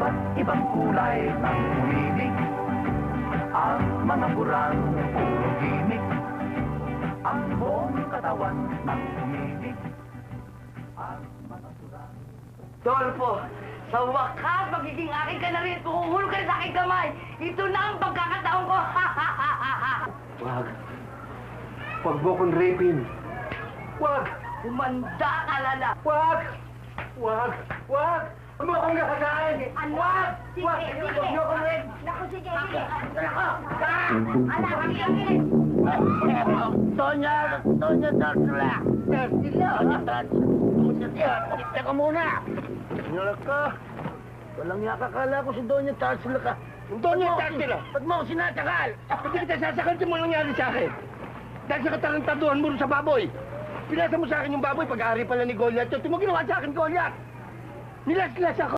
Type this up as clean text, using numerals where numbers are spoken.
Iba't ibang kulay ng uminig. Ang mga burang puro gimik. Ang buong katawan ng uminig. Ang mga burang... Dolfo, sa wakas, magiging akin ka na rin. Kukuhulog ka rin sa aking kamay. Ito na ang pagkakataon ko. Wag. Wag mo kong rapin. Wag! Humanda ka, lala. Wag! Wag! Wag! Huwag mo akong gagawin! Ano? Wag! Sige, Wag! sige. Huwag niyo akong rin! Naku, sige, sige. Ako! Anak, sige. Tonya Tarsila! Tonya Tarsila! Teka muna! Sinala ka! Walang yakakala ko si Donya Tarsila ka. Donya Tarsila! Ba't mo ako sinasakal? Hindi kita sasakal mo nangyari sa akin. Dahil sa katarantaduhan mo rin sa baboy. Pinasa mo sa akin yung baboy pag-aari pala ni Goliath. Ito mo ginawa sa akin, Goliath! Nilas-las ako!